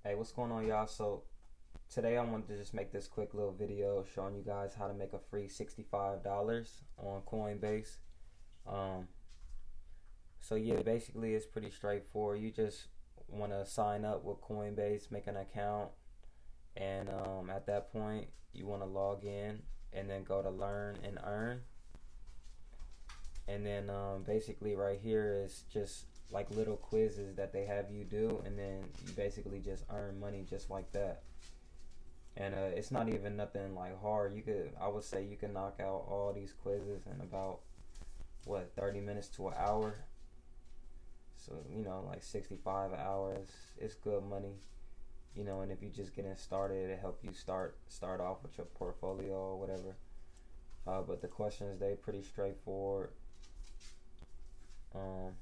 Hey, what's going on, y'all? So today I wanted to just make this quick little video showing you guys how to make a free $65 on Coinbase. Um, so yeah, basically it's pretty straightforward. You just want to sign up with Coinbase, make an account, and at that point you want to log in and then go to learn and earn. And then basically right here is just like little quizzes that they have you do, and then you basically just earn money just like that. And it's not even nothing like hard. I would say you can knock out all these quizzes in about what 30 minutes to an hour. So like 65 hours, it's good money. And if you just getting started, it'll help you start off with your portfolio or whatever. But the questions, they pretty straightforward. Um,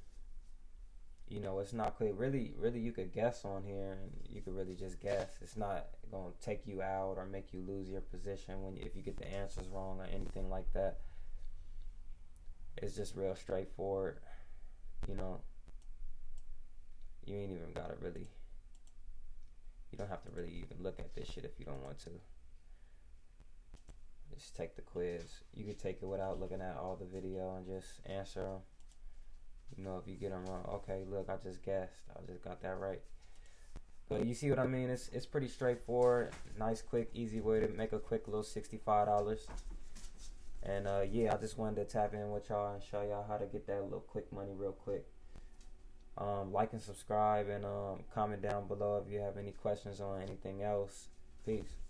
it's not clear. Really, you could guess on here, and you could really just guess. It's not gonna take you out or make you lose your position if you get the answers wrong or anything like that. It's just real straightforward. You know, you ain't even gotta really. You don't have to really even look at this shit if you don't want to. Just take the quiz. You could take it without looking at all the video and just answer them. If you get them wrong, okay, look, I just guessed. I just got that right. But you see what I mean? It's pretty straightforward. Nice, quick, easy way to make a quick little $65. And yeah, I just wanted to tap in with y'all and show y'all how to get that little quick money real quick. Like and subscribe, and comment down below if you have any questions on anything else. Peace.